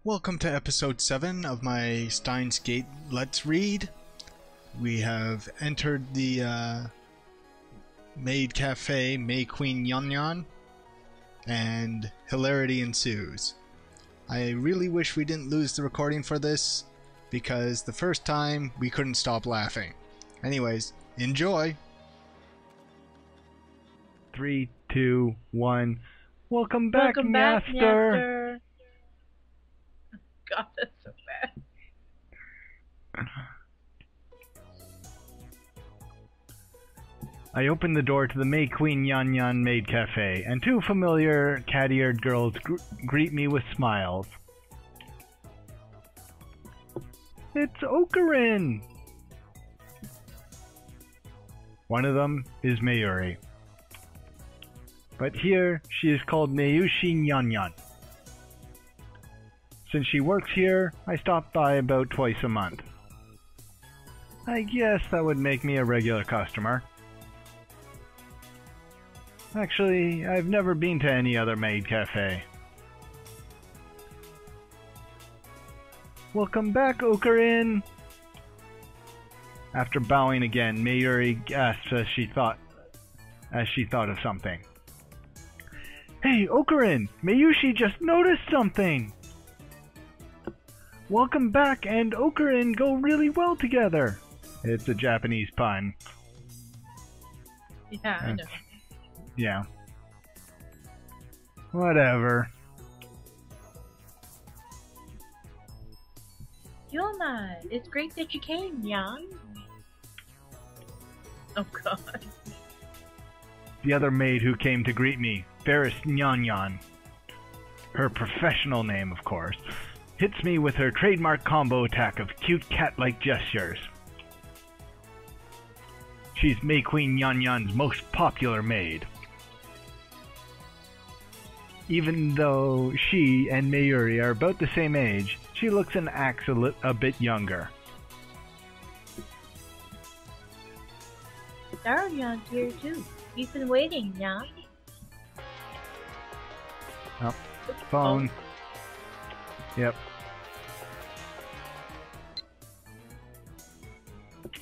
Welcome to episode 7 of my Steins Gate Let's Read. We have entered the maid cafe MayQueen Nyan, and hilarity ensues. I really wish we didn't lose the recording for this, because the first time we couldn't stop laughing. Anyways, enjoy! 3, 2, 1. Welcome back, Master! God, that's so bad. I open the door to the MayQueen Nyan maid cafe, and two familiar cat-eared girls greet me with smiles. It's Okabe! One of them is Mayuri, but here she is called MayQueen Nyan. Since she works here, I stop by about twice a month. I guess that would make me a regular customer. Actually, I've never been to any other maid cafe. Welcome back, Okabe! After bowing again, Mayuri gasped as she thought of something. Hey, Okabe! Mayushi just noticed something! Welcome back and Okabe go really well together. It's a Japanese pun. Yeah, I know. Yeah. Whatever. Yoma, it's great that you came, Nyan. Oh God. The other maid who came to greet me, Ferris Nyan, her professional name of course, hits me with her trademark combo attack of cute cat-like gestures. She's MayQueen Nyan's most popular maid. Even though she and Mayuri are about the same age, she looks and acts a bit younger. Daryan's here too. You've been waiting, Nyan. Oh, phone. Yep.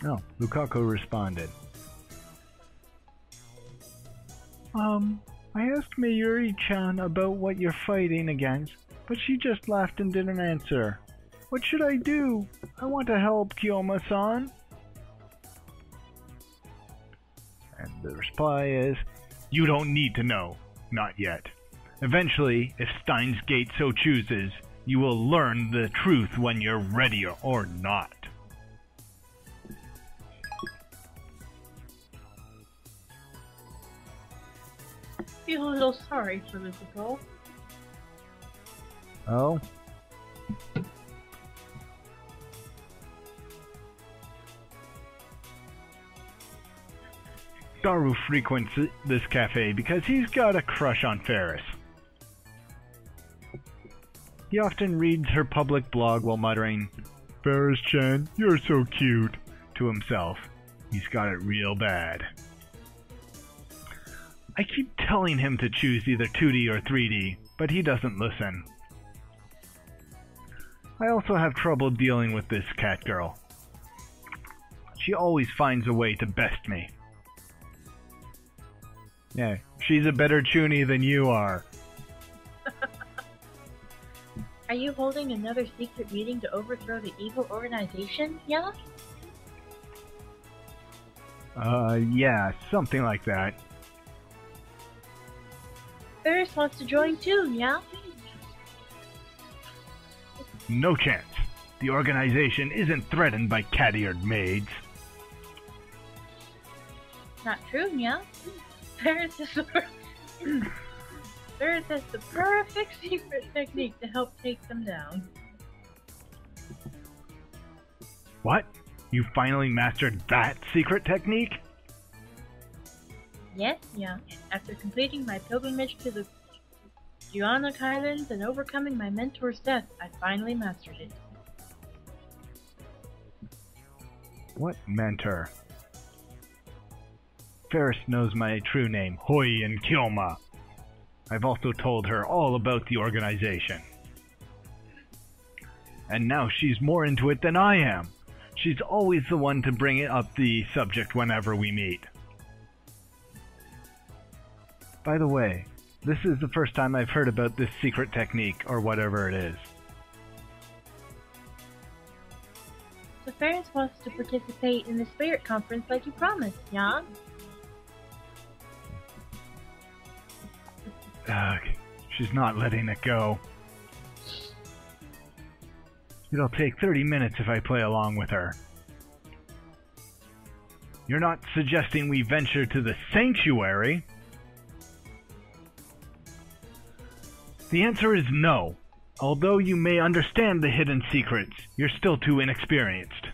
Oh, Lukaku responded. I asked Mayuri-chan about what you're fighting against, but she just laughed and didn't answer. What should I do? I want to help, Kiyoma-san. And the reply is, you don't need to know. Not yet. Eventually, if Steins Gate so chooses, you will learn the truth when you're ready or not. I feel a little sorry for little girl. Oh? Daru frequents this cafe because he's got a crush on Ferris. He often reads her public blog while muttering, Ferris-chan, you're so cute, to himself. He's got it real bad. I keep telling him to choose either 2D or 3D, but he doesn't listen. I also have trouble dealing with this cat girl. She always finds a way to best me. Yeah, she's a better Chuny than you are. Are you holding another secret meeting to overthrow the evil organization, Nyan? Yeah, something like that. Ferris wants to join too, Nyan. No chance. The organization isn't threatened by cat-eared maids. Not true, Nyan. Ferris has the perfect secret technique to help take them down. What? You finally mastered that secret technique? Yes, Nyan. After completing my pilgrimage to the Guiana Islands and overcoming my mentor's death, I finally mastered it. What mentor? Ferris knows my true name, Hoi and Kyoma. I've also told her all about the organization. and now she's more into it than I am. She's always the one to bring up the subject whenever we meet. By the way, this is the first time I've heard about this secret technique, or whatever it is. So Ferris wants to participate in the spirit conference like you promised, Nyan. Ugh, she's not letting it go. It'll take 30 minutes if I play along with her. You're not suggesting we venture to the sanctuary? The answer is no. Although you may understand the hidden secrets, you're still too inexperienced.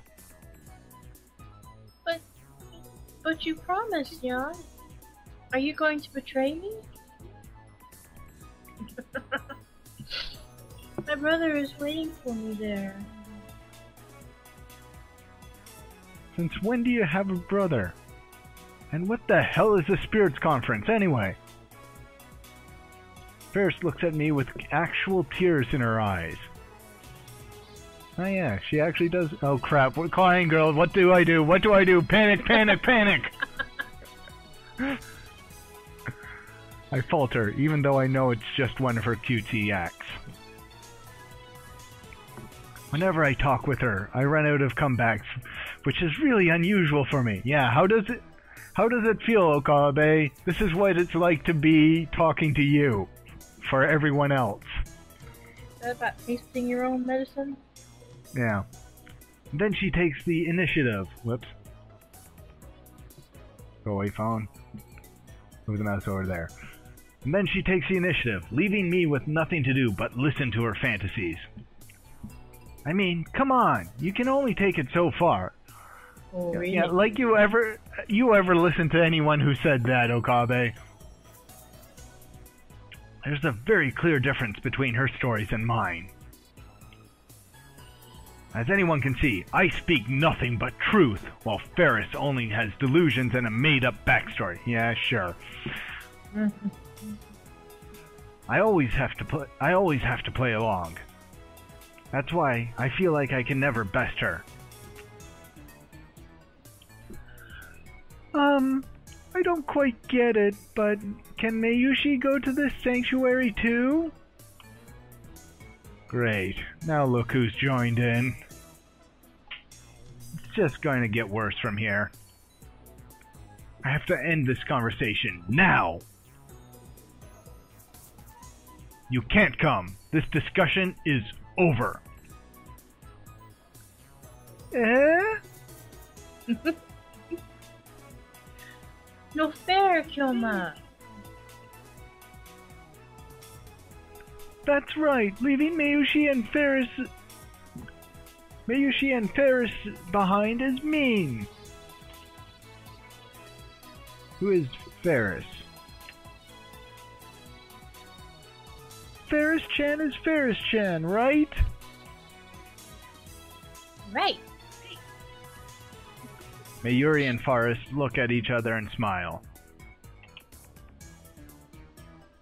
But you promised, Nyan. Are you going to betray me? My brother is waiting for me there. Since when do you have a brother? And what the hell is a spirits conference, anyway? Ferris looks at me with actual tears in her eyes. Oh yeah, she actually does. Oh crap, we're crying, girl. What do I do? What do I do? Panic, panic, panic! I falter, even though I know it's just one of her cutesy acts. Whenever I talk with her, I run out of comebacks, which is really unusual for me. Yeah, how does it feel, Okabe? This is what it's like to be talking to you, for everyone else. Is that about tasting your own medicine? Yeah. And then she takes the initiative. Whoops. Go away, phone. Move the mouse over there. And then she takes the initiative, leaving me with nothing to do but listen to her fantasies. I mean, come on, you can only take it so far. Oh, really? Yeah, like you ever listen to anyone who said that, Okabe? There's a very clear difference between her stories and mine. As anyone can see, I speak nothing but truth, while Ferris only has delusions and a made-up backstory. Yeah, sure. I always have to play along. That's why I feel like I can never best her. I don't quite get it, but can Mayushi go to this sanctuary too? Great. Now look who's joined in. It's just going to get worse from here. I have to end this conversation now. You can't come. This discussion is over. No fair, Kyoma. That's right. Leaving Mayushi and Ferris behind is mean. Who is Ferris? Ferris-chan is Ferris-chan, right? Right. Mayuri and Forrest look at each other and smile.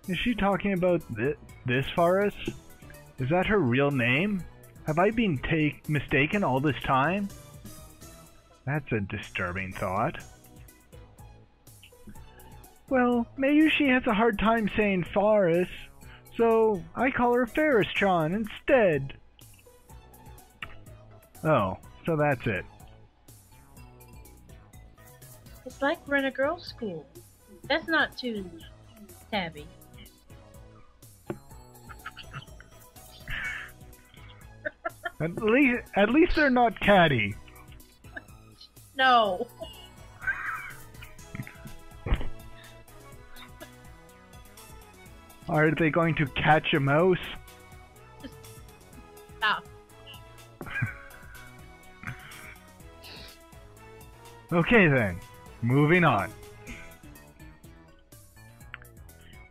Is she talking about this Forrest? Is that her real name? Have I been mistaken all this time? That's a disturbing thought. Well, Mayushi has a hard time saying Forrest, so I call her Ferris-chan instead. Oh, so that's it. It's like we're in a girls' school. That's not too tabby. At least they're not catty. No. Are they going to catch a mouse? Stop. Okay then, moving on.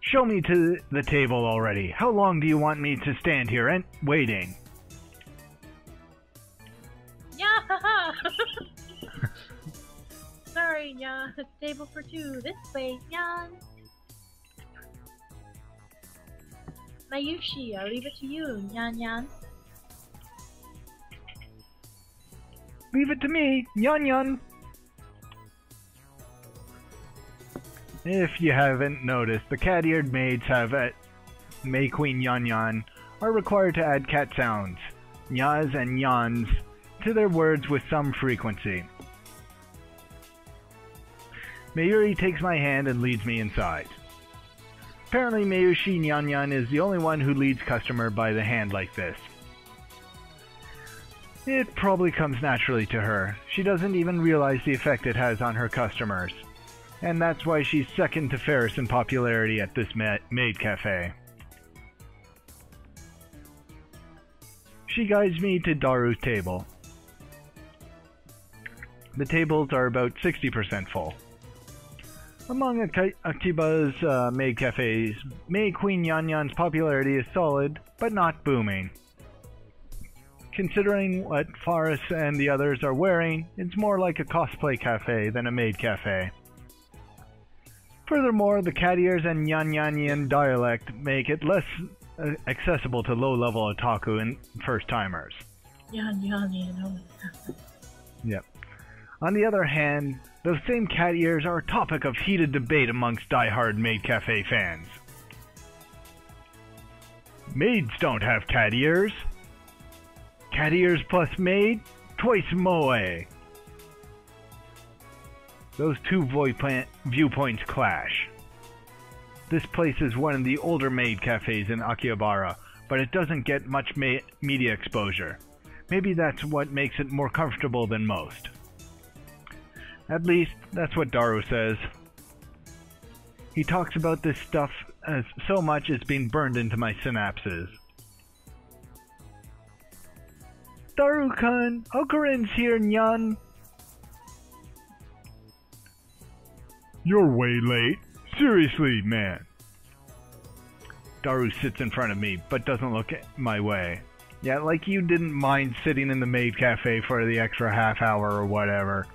Show me to the table already. How long do you want me to stand here and waiting? Yeah. Sorry, Nyan. Table for two. This way, Nyan. Mayushi, I'll leave it to you, Nyan Nyan. Leave it to me, Nyan Nyan. If you haven't noticed, the cat-eared maids have at MayQueen Nyan are required to add cat sounds, nyas and nyans, to their words with some frequency. Mayuri takes my hand and leads me inside. Apparently Mayushi Nyan is the only one who leads customer by the hand like this. It probably comes naturally to her. She doesn't even realize the effect it has on her customers. And that's why she's second to Ferris in popularity at this maid cafe. She guides me to Daru's table. The tables are about 60% full. Among Akiba's maid cafes, MayQueen Nyan's popularity is solid, but not booming. Considering what Faris and the others are wearing, it's more like a cosplay cafe than a maid cafe. Furthermore, the cat ears and Nyan dialect make it less accessible to low-level otaku and first-timers. Yep. On the other hand, those same cat ears are a topic of heated debate amongst die-hard maid cafe fans. Maids don't have cat ears. Cat ears plus maid, twice moe. Those two viewpoints clash. This place is one of the older maid cafes in Akihabara, but it doesn't get much media exposure. Maybe that's what makes it more comfortable than most. At least, that's what Daru says. He talks about this stuff as so much it's been burned into my synapses. Daru-kun, Okurin's here, Nyan. You're way late. Seriously, man. Daru sits in front of me, but doesn't look my way. Yeah, like you didn't mind sitting in the maid cafe for the extra half hour or whatever.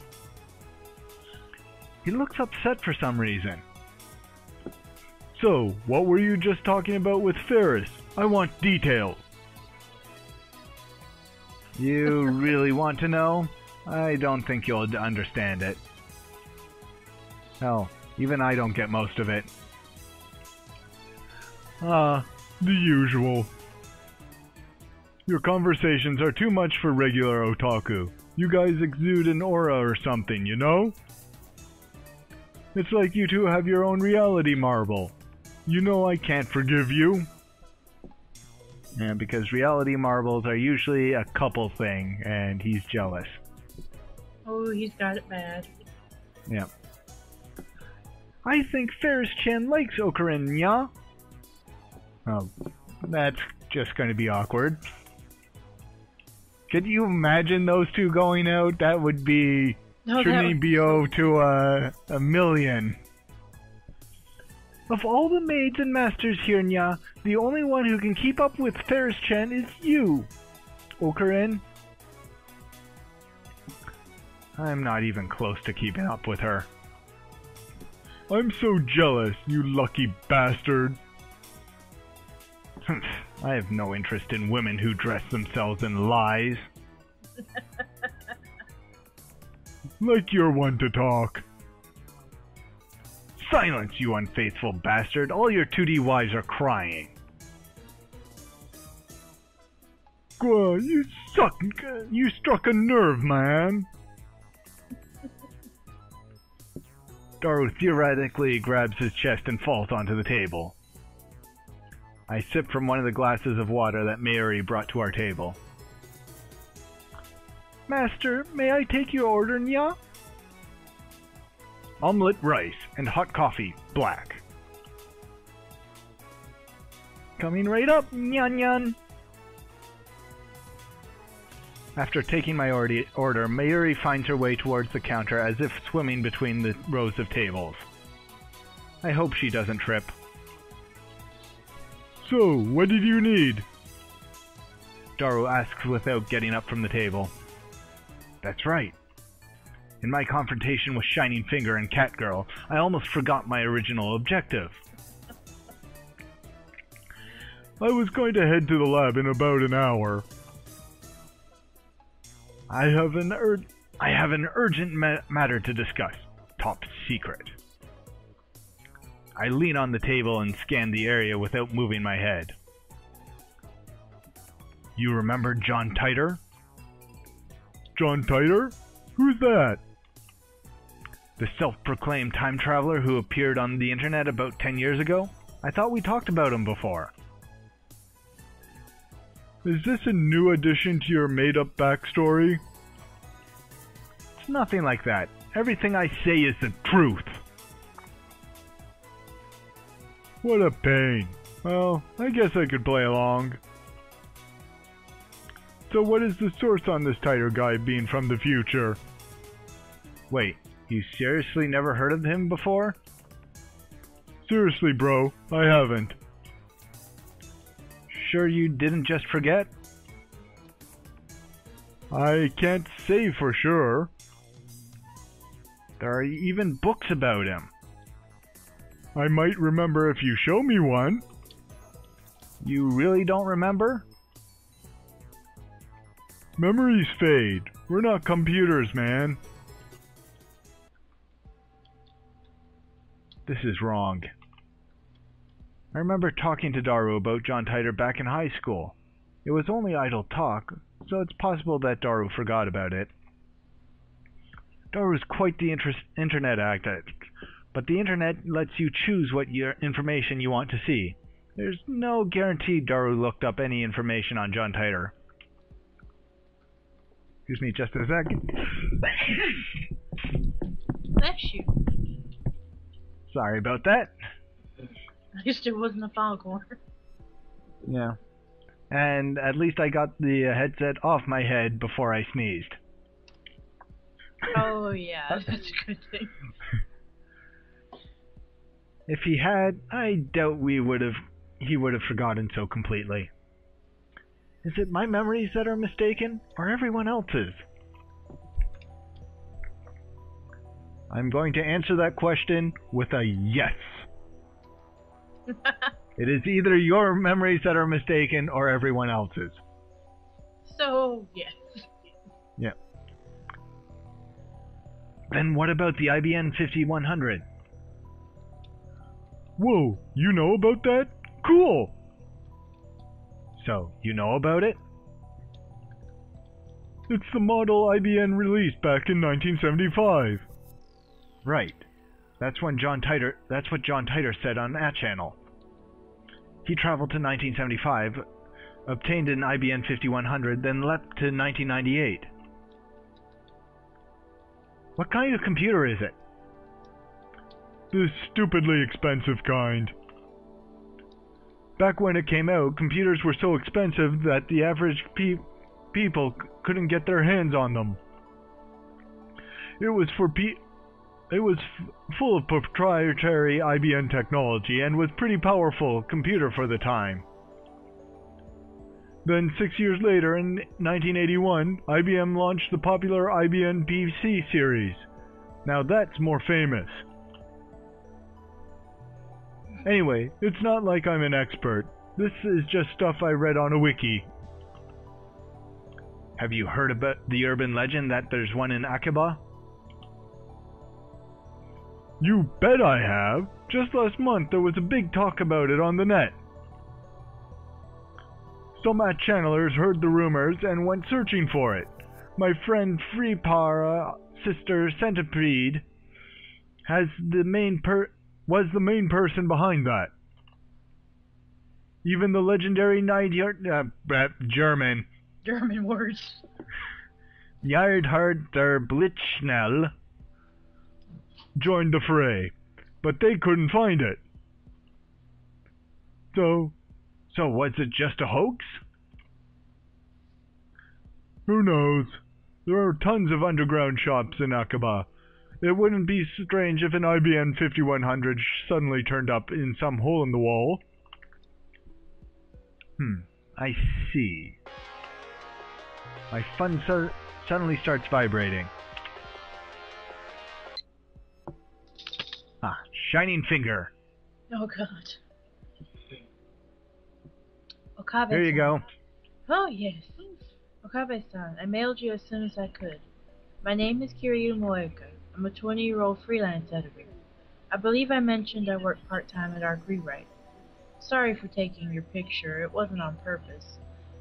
He looks upset for some reason. So, what were you just talking about with Ferris? I want details. You really want to know? I don't think you'll understand it. Hell, even I don't get most of it. The usual. Your conversations are too much for regular otaku. You guys exude an aura or something, you know? It's like you two have your own reality marble. You know I can't forgive you. Yeah, because reality marbles are usually a couple thing, and he's jealous. Oh, he's got it bad. Yeah. I think Ferris-chan likes Okurin, ya? Oh, that's just going to be awkward. Could you imagine those two going out? That would be Trinibio to a million. Of all the maids and masters here, Nya, the only one who can keep up with Ferris-chan is you, Okurin. I'm not even close to keeping up with her. I'm so jealous, you lucky bastard. I have no interest in women who dress themselves in lies. Like you're one to talk. Silence, you unfaithful bastard! All your 2D wives are crying. You suck! You struck a nerve, man! Daru theoretically grabs his chest and falls onto the table. I sip from one of the glasses of water that Mayuri brought to our table. Master, may I take your order, Nya? Omelette rice and hot coffee, black. Coming right up, Nyan Nyan. After taking my order, Mayuri finds her way towards the counter as if swimming between the rows of tables. I hope she doesn't trip. So, what did you need? Daru asks without getting up from the table. That's right. In my confrontation with Shining Finger and Catgirl, I almost forgot my original objective. I was going to head to the lab in about an hour. I have an urgent matter to discuss. Top secret. I lean on the table and scan the area without moving my head. You remember John Titor? John Titor? Who's that? The self-proclaimed time traveler who appeared on the internet about 10 years ago? I thought we talked about him before. Is this a new addition to your made-up backstory? It's nothing like that. Everything I say is the truth. What a pain. Well, I guess I could play along. So what is the source on this Titor guy being from the future? Wait, you seriously never heard of him before? Seriously, bro, I haven't. Sure you didn't just forget? I can't say for sure. There are even books about him. I might remember if you show me one. You really don't remember? Memories fade. We're not computers, man. This is wrong. I remember talking to Daru about John Titor back in high school. It was only idle talk, so it's possible that Daru forgot about it. Daru is quite the internet addict, but the internet lets you choose what information you want to see. There's no guarantee Daru looked up any information on John Titor. Excuse me just a second. Bless you. Sorry about that. At least it wasn't a foghorn. Yeah. And at least I got the headset off my head before I sneezed. Oh yeah, that's a good thing. If he had, I doubt he would have forgotten so completely. Is it my memories that are mistaken, or everyone else's? I'm going to answer that question with a yes. It is either your memories that are mistaken or everyone else's. So, yes. Yeah. Then what about the IBM 5100? Whoa, you know about that? Cool! So, you know about it? It's the model IBM released back in 1975. Right. That's what John Titor said on that channel. He traveled to 1975, obtained an IBM 5100, then leapt to 1998. What kind of computer is it? The stupidly expensive kind. Back when it came out, computers were so expensive that the average people couldn't get their hands on them. It was full of proprietary IBM technology and was pretty powerful computer for the time. Then 6 years later, in 1981, IBM launched the popular IBM PC series. Now that's more famous. Anyway, it's not like I'm an expert. This is just stuff I read on a wiki. Have you heard about the urban legend that there's one in Okabe? You bet I have! Just last month there was a big talk about it on the net. Some channelers heard the rumors and went searching for it. My friend Freepara, Sister Centipede, was the main person behind that. Even the legendary German words. Neidhard der Blitzschnell joined the fray, but they couldn't find it. So was it just a hoax? Who knows? There are tons of underground shops in Okabe. It wouldn't be strange if an IBM 5100 suddenly turned up in some hole in the wall. I see. My phone suddenly starts vibrating. Ah, shining finger. Oh god. Okabe. Here you go. Oh yes. Okabe-san, I mailed you as soon as I could. My name is Kiryu Moeka. I'm a 20-year-old freelance editor. I believe I mentioned I work part-time at Arc Rewrite. Sorry for taking your picture, it wasn't on purpose.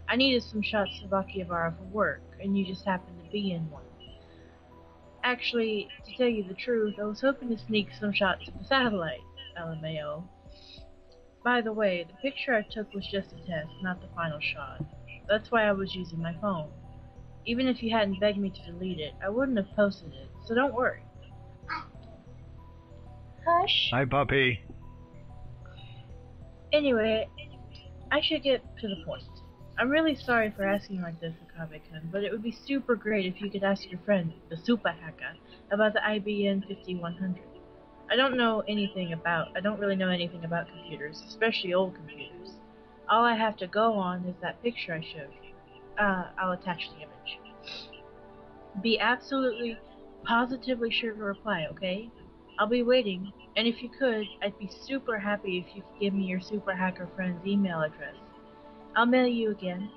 I needed some shots of Akihabara for work, and you just happened to be in one. Actually, to tell you the truth, I was hoping to sneak some shots of the satellite. LMAO. By the way, the picture I took was just a test, not the final shot. That's why I was using my phone. Even if you hadn't begged me to delete it, I wouldn't have posted it, so don't worry. Hush. Hi, puppy. Anyway, I should get to the point. I'm really sorry for asking like this, Okabe-kun, but it would be super great if you could ask your friend, the super hacker, about the IBM 5100. I don't really know anything about computers, especially old computers. All I have to go on is that picture I showed you. I'll attach the image. Be absolutely, positively sure to reply, okay? I'll be waiting, and if you could, I'd be super happy if you could give me your super hacker friend's email address. I'll mail you again.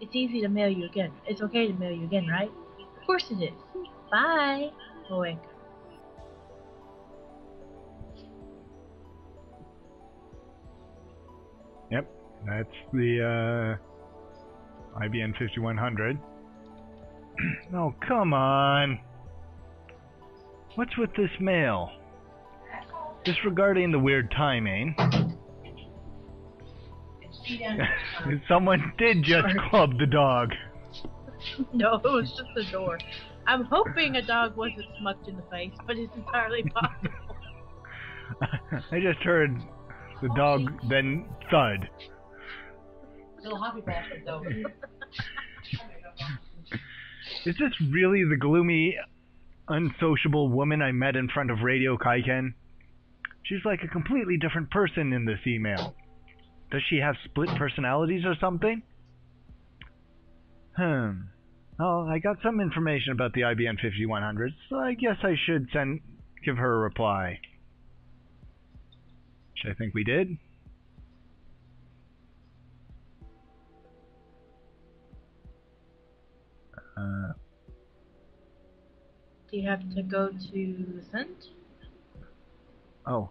It's easy to mail you again. It's okay to mail you again, right? Of course it is. Bye, Moeka. Yep, that's the IBM 5100. Oh, come on. What's with this mail? Disregarding the weird timing. Someone did just club the dog. No, it was just the door. I'm hoping a dog wasn't smucked in the face, but it's entirely possible. I just heard the dog then thud. Little happy bastard, though. Is this really the gloomy, unsociable woman I met in front of Radio Kaiken? She's like a completely different person in this email. Does she have split personalities or something? Oh, I got some information about the IBM 5100, so I guess I should give her a reply. Which I think we did. Do you have to go to the sent? Oh,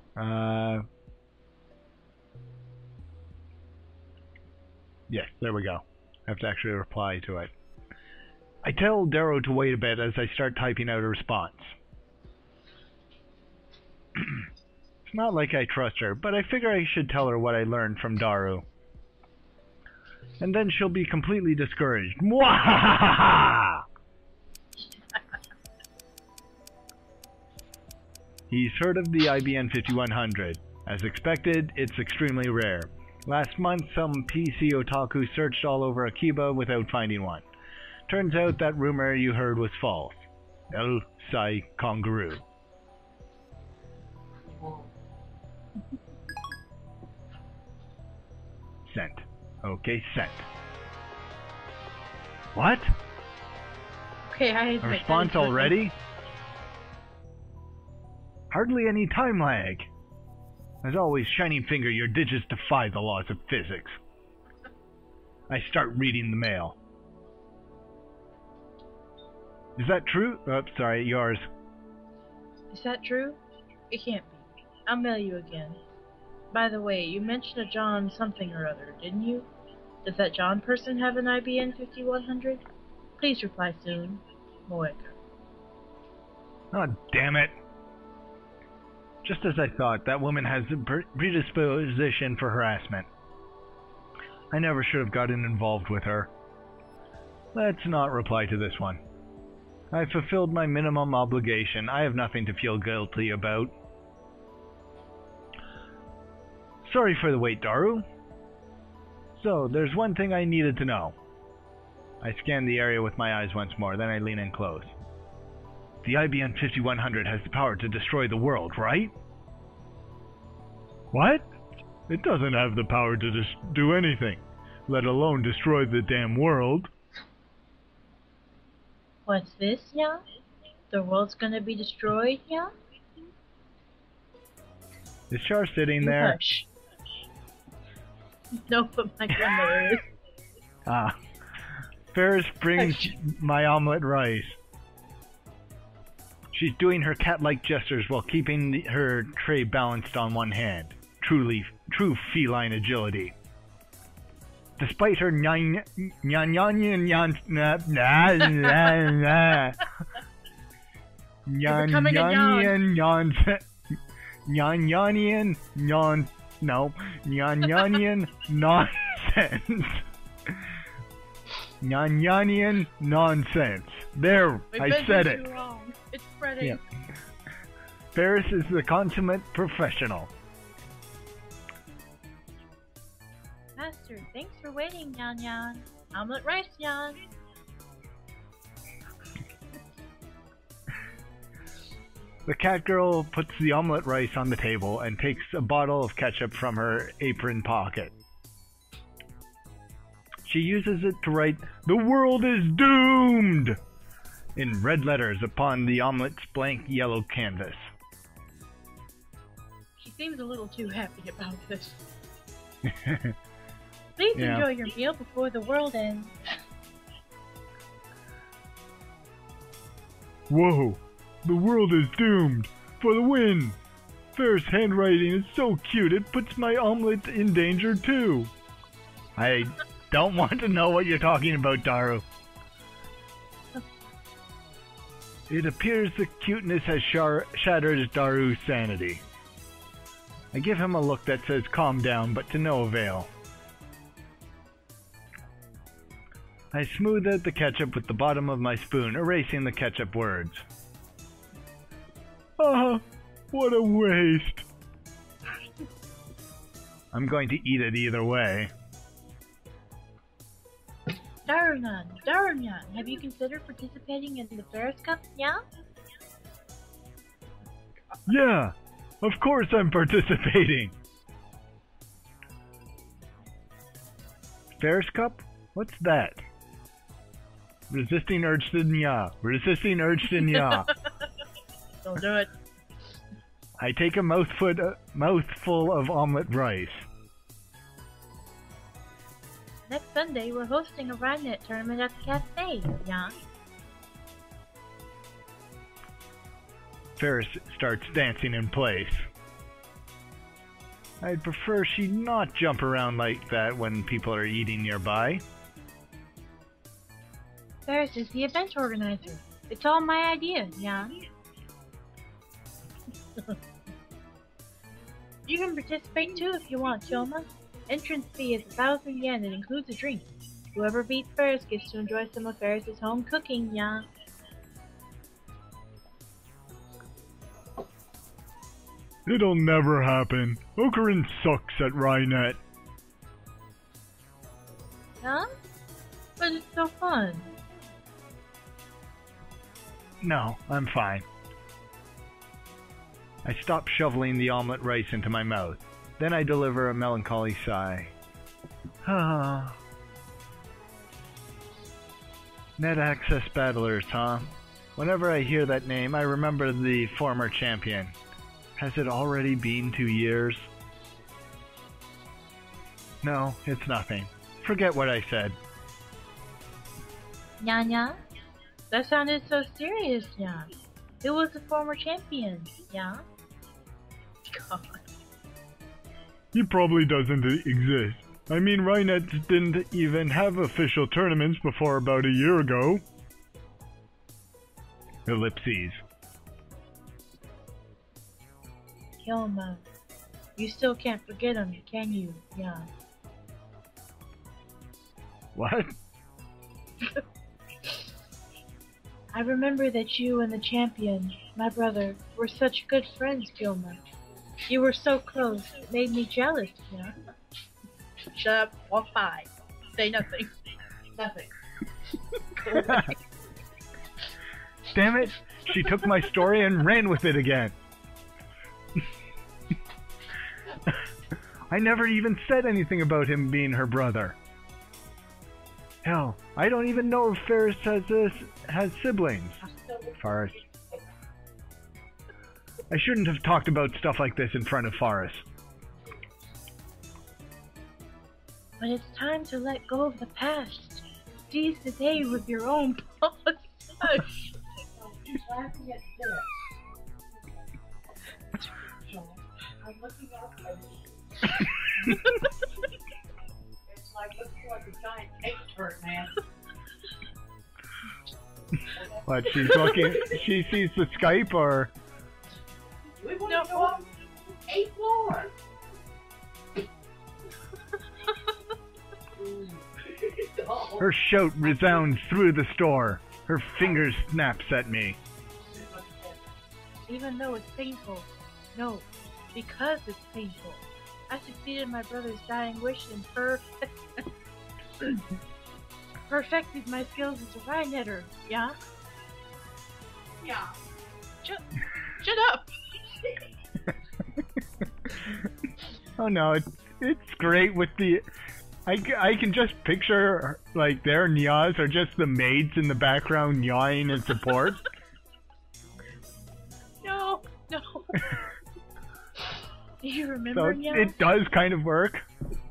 yes, there we go. I have to actually reply to it. I tell Darrow to wait a bit as I start typing out a response. It's not like I trust her, but I figure I should tell her what I learned from Daru. And then she'll be completely discouraged. Mwahaha! He's heard of the IBM 5100. As expected, it's extremely rare. Last month, some PC otaku searched all over Akiba without finding one. Turns out that rumor you heard was false. El Sai Kangaroo. Sent. Okay, sent. What? Okay, A response already? Hardly any time lag. As always, Shining Finger, your digits defy the laws of physics. I start reading the mail. Is that true? Oh, sorry, yours. Is that true? It can't be. I'll mail you again. By the way, you mentioned a John something or other, didn't you? Does that John person have an IBM 5100? Please reply soon. Moeka. Oh, damn it. Just as I thought, that woman has a predisposition for harassment. I never should have gotten involved with her. Let's not reply to this one. I fulfilled my minimum obligation. I have nothing to feel guilty about. Sorry for the wait, Daru. So, there's one thing I needed to know. I scan the area with my eyes once more, then I lean in close. The IBM 5100 has the power to destroy the world, right? What? It doesn't have the power to do anything, let alone destroy the damn world. What's this, yeah? The world's gonna be destroyed, yeah? Is Char sitting there? Hush. No, but my grandmother is. Ah. Ferris brings my omelet rice. She's doing her cat-like gestures while keeping her tray balanced on one hand. True feline agility. Despite her Nyanyanian nonsense. There, I said it. Wrong. It's spreading. Yeah. Ferris is the consummate professional. Master, thanks for waiting, Nyan Nyan. Omelet rice, Nyan. The cat girl puts the omelet rice on the table and takes a bottle of ketchup from her apron pocket. She uses it to write, "The world is doomed!" in red letters upon the omelet's blank yellow canvas. She seems a little too happy about this. Please enjoy your meal before the world ends. Whoa! The world is doomed! For the win! Ferris' handwriting is so cute it puts my omelet in danger too. I don't want to know what you're talking about, Daru. It appears the cuteness has shattered Daru's sanity. I give him a look that says calm down, but to no avail. I smooth out the ketchup with the bottom of my spoon, erasing the ketchup words. Ah, what a waste! I'm going to eat it either way. Darunyan, have you considered participating in the Ferris Cup, yeah? Yeah, of course I'm participating! Ferris Cup? What's that? Resisting urge to nya. Resisting urge to nya. Don't do it. I take a mouthful of omelet rice. Next Sunday, we're hosting a Rhinenet tournament at the cafe, yeah? Ferris starts dancing in place. I'd prefer she not jump around like that when people are eating nearby. Ferris is the event organizer. It's all my idea, yeah? You can participate too if you want, Choma. Entrance fee is 1,000 yen and includes a drink. Whoever beats Ferris gets to enjoy some of Ferris's home cooking, yeah? It'll never happen. Okarin sucks at Rhinenet. Huh? But it's so fun. No, I'm fine. I stop shoveling the omelet rice into my mouth. Then I deliver a melancholy sigh. Ah. Net access battlers, huh? Whenever I hear that name, I remember the former champion. Has it already been 2 years? No, it's nothing. Forget what I said. Nyanya? That sounded so serious, yeah. Who was the former champion, yeah? God. He probably doesn't exist. I mean, Rhinenet didn't even have official tournaments before about a year ago. Ellipses. Kyoma, you still can't forget him, can you, yeah? What? I remember that you and the champion, my brother, were such good friends, Kyoma. You were so close, it made me jealous, yeah? Shut up, walk by. Say nothing. Nothing. Damn it! She took my story and ran with it again. I never even said anything about him being her brother. Hell, I don't even know if Ferris has siblings. Faris. I shouldn't have talked about stuff like this in front of Faris. But it's time to let go of the past. seize the day with your own paws. Hush. She's laughing at this. So, I'm looking up and it's like a giant cake turd, man. What, she's looking, she sees the Skype, or? We want to go up 8 floors. Her shout resounds through the store. Her fingers snaps at me. Even though it's painful. No, because it's painful. I succeeded in my brother's dying wish and perfected my skills as a rhine netter, yeah? Yeah. Shut up! Oh no, it's great with the... I can just picture, like, their nyas are just the maids in the background yawing in support. No. Do you So remember Nya? it does kind of work.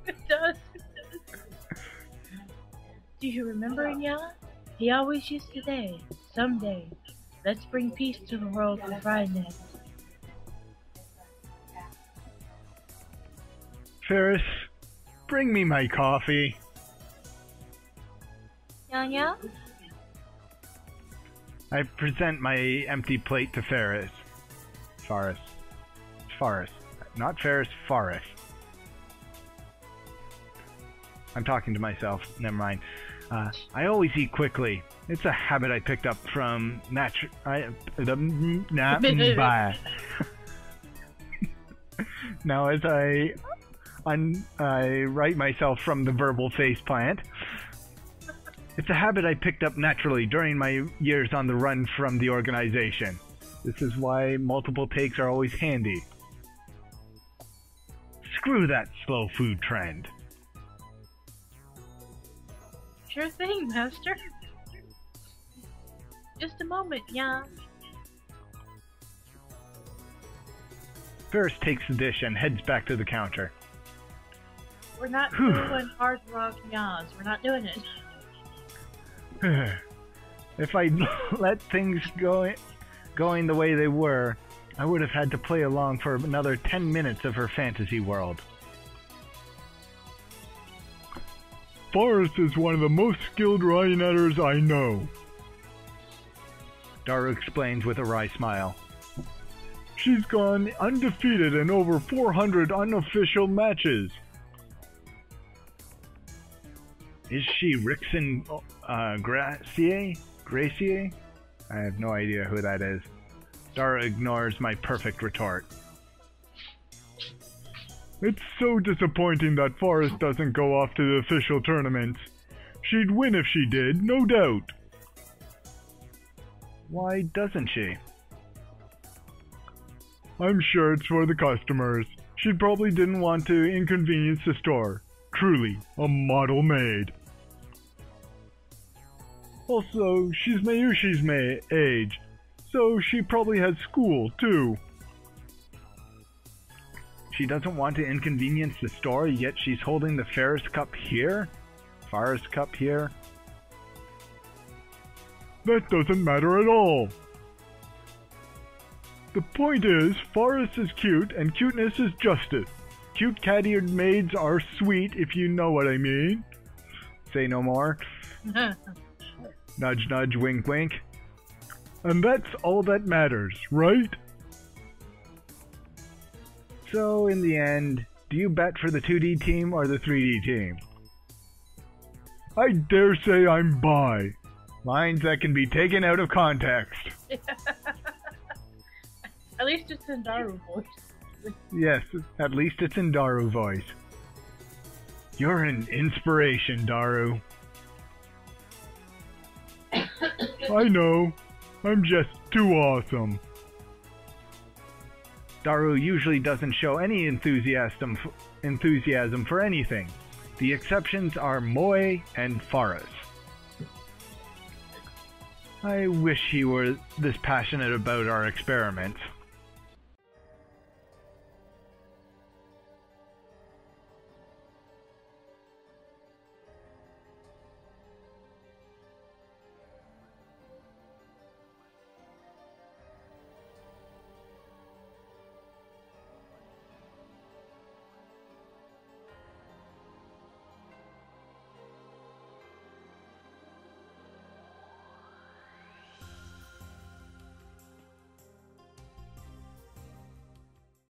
It does. Do you remember Nya? He always used to say, someday, let's bring peace to the world with Rhinenet. Ferris, bring me my coffee. Nya? I present my empty plate to Ferris. Forrest. Not Ferris, Forrest. I'm talking to myself, never mind. I always eat quickly. It's a habit I picked up from Now as I right myself from the verbal faceplant. It's a habit I picked up naturally during my years on the run from the organization. This is why multiple takes are always handy. Screw that slow food trend. Sure thing, Master. Just a moment, Nya. Ferris takes the dish and heads back to the counter. We're not doing hard rock Nyas. We're not doing it. If I let things going the way they were, I would have had to play along for another 10 minutes of her fantasy world. Forrest is one of the most skilled Rhinonetters I know, Daru explains with a wry smile. She's gone undefeated in over 400 unofficial matches. Is she Rixon Gracier? I have no idea who that is. Dara ignores my perfect retort. It's so disappointing that Forrest doesn't go off to the official tournaments. She'd win if she did, no doubt. Why doesn't she? I'm sure it's for the customers. She probably didn't want to inconvenience the store. Truly, a model maid. Also, she's Mayushi's age, so she probably has school, too. She doesn't want to inconvenience the store, yet she's holding the Ferris Cup here? Forrest Cup here? That doesn't matter at all. The point is, Forrest is cute, and cuteness is justice. Cute cat-eared maids are sweet, if you know what I mean. Say no more. Nudge nudge, wink wink. And that's all that matters, right? So, in the end, do you bet for the 2D team or the 3D team? I dare say I'm bi. Lines that can be taken out of context. At least it's in Daru voice. Yes, at least it's in Daru voice. You're an inspiration, Daru. I know. I'm just too awesome. Daru usually doesn't show any enthusiasm for anything. The exceptions are Moe and Forrest. I wish he were this passionate about our experiments.